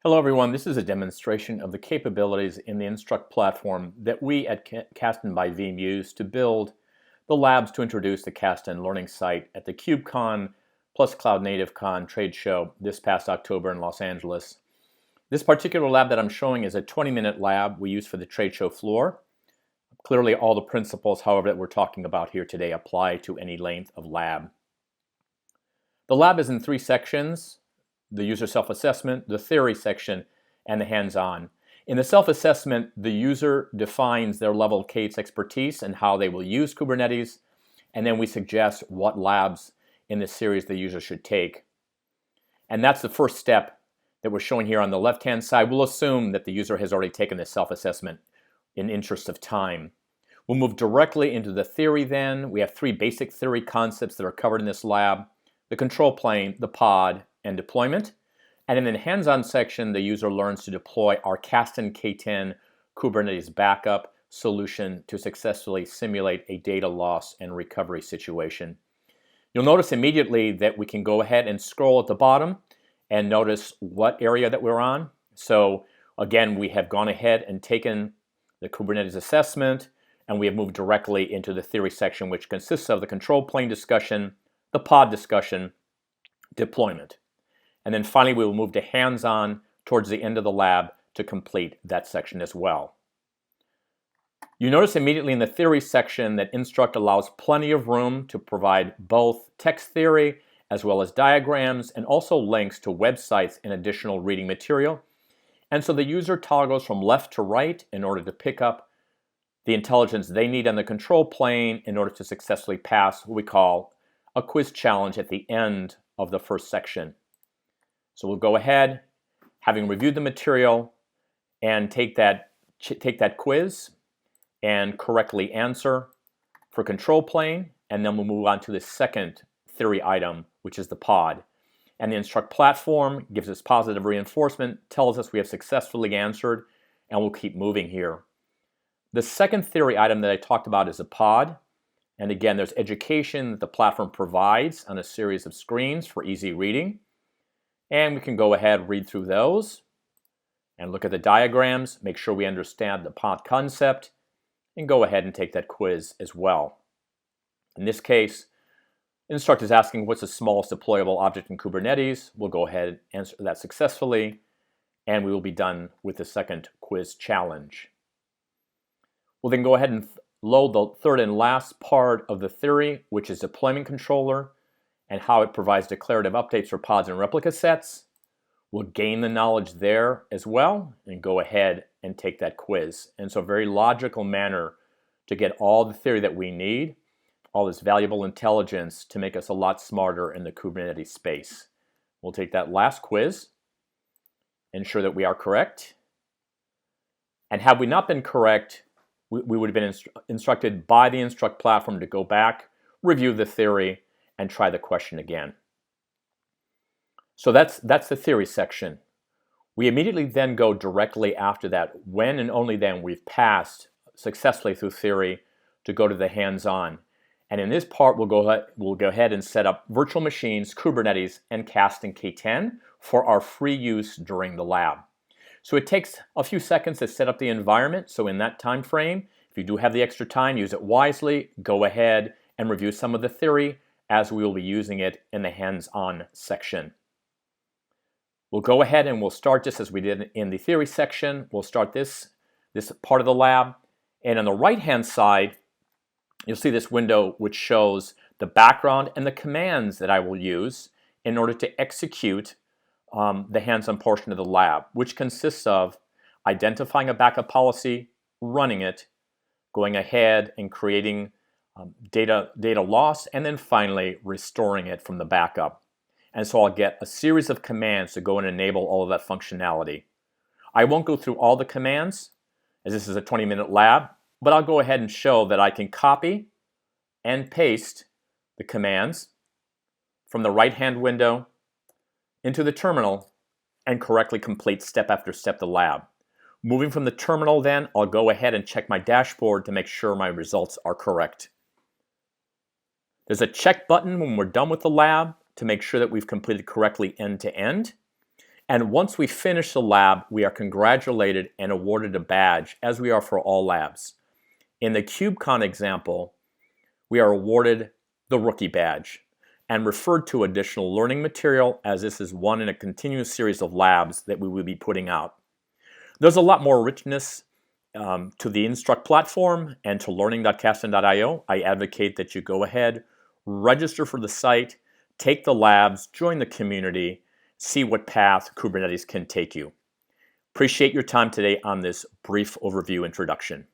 Hello everyone, this is a demonstration of the capabilities in the Instruqt platform that we at Kasten by Veeam use to build the labs to introduce the Kasten learning site at the KubeCon plus Cloud Native Con trade show this past October in Los Angeles. This particular lab that I'm showing is a 20-minute lab we use for the trade show floor. Clearly all the principles, however, that we're talking about here today apply to any length of lab. The lab is in 3 sections: the user self-assessment, the theory section, and the hands-on. In the self-assessment, the user defines their level of K8s expertise and how they will use Kubernetes, and then we suggest what labs in this series the user should take. And that's the first step that we're showing here on the left-hand side. We'll assume that the user has already taken this self-assessment in interest of time. We'll move directly into the theory then. We have 3 basic theory concepts that are covered in this lab: the control plane, the pod, and deployment. And in the hands-on section, the user learns to deploy our Kasten K10 Kubernetes backup solution to successfully simulate a data loss and recovery situation. You'll notice immediately that we can go ahead and scroll at the bottom and notice what area that we're on. So again, we have gone ahead and taken the Kubernetes assessment, and we have moved directly into the theory section, which consists of the control plane discussion, the pod discussion, deployment. And then finally, we will move to hands-on towards the end of the lab to complete that section as well. You notice immediately in the theory section that Instruqt allows plenty of room to provide both text theory as well as diagrams and also links to websites and additional reading material. And so the user toggles from left to right in order to pick up the intelligence they need on the control plane in order to successfully pass what we call a quiz challenge at the end of the first section. So we'll go ahead, having reviewed the material, and take that quiz and correctly answer for control plane, and then we'll move on to the second theory item, which is the pod. And the Instruqt platform gives us positive reinforcement, tells us we have successfully answered, and we'll keep moving here. The second theory item that I talked about is a pod. And again, there's education that the platform provides on a series of screens for easy reading. And we can go ahead, read through those, and look at the diagrams, make sure we understand the pod concept, and go ahead and take that quiz as well. In this case, Instruqt is asking what's the smallest deployable object in Kubernetes. We'll go ahead and answer that successfully, and we will be done with the second quiz challenge. We'll then go ahead and load the third and last part of the theory, which is deployment controller and how it provides declarative updates for pods and replica sets. We'll gain the knowledge there as well and go ahead and take that quiz. And so a very logical manner to get all the theory that we need, all this valuable intelligence to make us a lot smarter in the Kubernetes space. We'll take that last quiz, ensure that we are correct. And had we not been correct, we would have been instructed by the Instruqt platform to go back, review the theory, and try the question again. So that's the theory section. We immediately then go directly after that, when and only then we've passed successfully through theory, to go to the hands-on. And in this part, we'll go ahead and set up virtual machines, Kubernetes, and Kasten K10 for our free use during the lab. So it takes a few seconds to set up the environment. So in that time frame, if you do have the extra time, use it wisely. Go ahead and review some of the theory as we will be using it in the hands-on section. We'll go ahead and we'll start just as we did in the theory section. We'll start this part of the lab. And on the right-hand side, you'll see this window which shows the background and the commands that I will use in order to execute the hands-on portion of the lab, which consists of identifying a backup policy, running it, going ahead and creating data loss, and then finally restoring it from the backup. And so I'll get a series of commands to go and enable all of that functionality. I won't go through all the commands, as this is a 20-minute lab, but I'll go ahead and show that I can copy and paste the commands from the right-hand window into the terminal and correctly complete step after step the lab. Moving from the terminal then, I'll go ahead and check my dashboard to make sure my results are correct. There's a check button when we're done with the lab to make sure that we've completed correctly end to end. And once we finish the lab, we are congratulated and awarded a badge, as we are for all labs. In the KubeCon example, we are awarded the Rookie Badge and referred to additional learning material, as this is one in a continuous series of labs that we will be putting out. There's a lot more richness to the Instruqt platform and to learning.kasten.io. I advocate that you go ahead, register for the site, take the labs, join the community, see what path Kubernetes can take you. Appreciate your time today on this brief overview introduction.